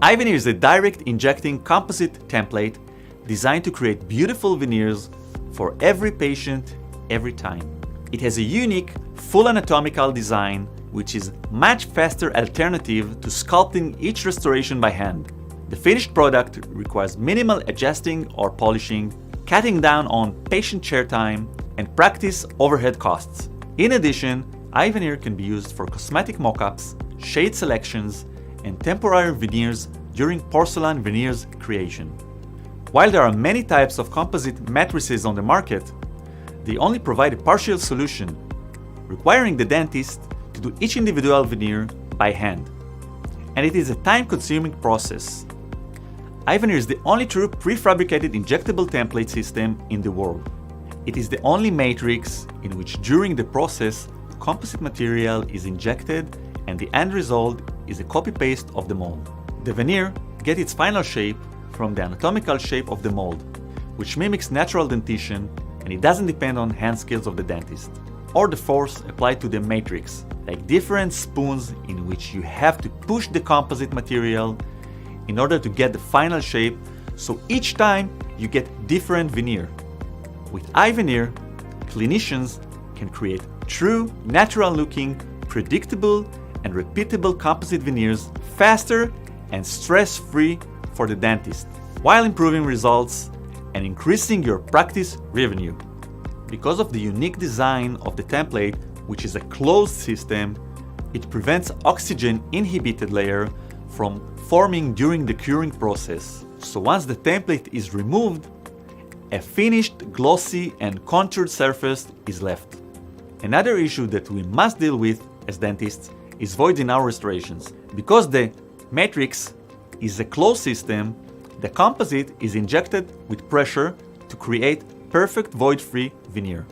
IVENEER is a direct injecting composite template designed to create beautiful veneers for every patient, every time. It has a unique, full anatomical design, which is much faster alternative to sculpting each restoration by hand. The finished product requires minimal adjusting or polishing, cutting down on patient chair time and practice overhead costs. In addition, IVENEER can be used for cosmetic mock-ups, shade selections, and temporary veneers during porcelain veneers creation. While there are many types of composite matrices on the market, they only provide a partial solution, requiring the dentist to do each individual veneer by hand. And it is a time-consuming process. IVENEER is the only true prefabricated injectable template system in the world. It is the only matrix in which during the process, composite material is injected and the end result is a copy-paste of the mold. The veneer gets its final shape from the anatomical shape of the mold, which mimics natural dentition, and it doesn't depend on hand skills of the dentist, or the force applied to the matrix, like different spoons in which you have to push the composite material in order to get the final shape, so each time you get different veneer. With IVENEER, clinicians can create true, natural-looking, predictable, and repeatable composite veneers faster and stress-free for the dentist, while improving results and increasing your practice revenue. Because of the unique design of the template, which is a closed system, it prevents oxygen-inhibited layer from forming during the curing process. So once the template is removed, a finished, glossy, and contoured surface is left. Another issue that we must deal with as dentists is voids in our restorations. Because the matrix is a closed system, the composite is injected with pressure to create perfect void-free veneer.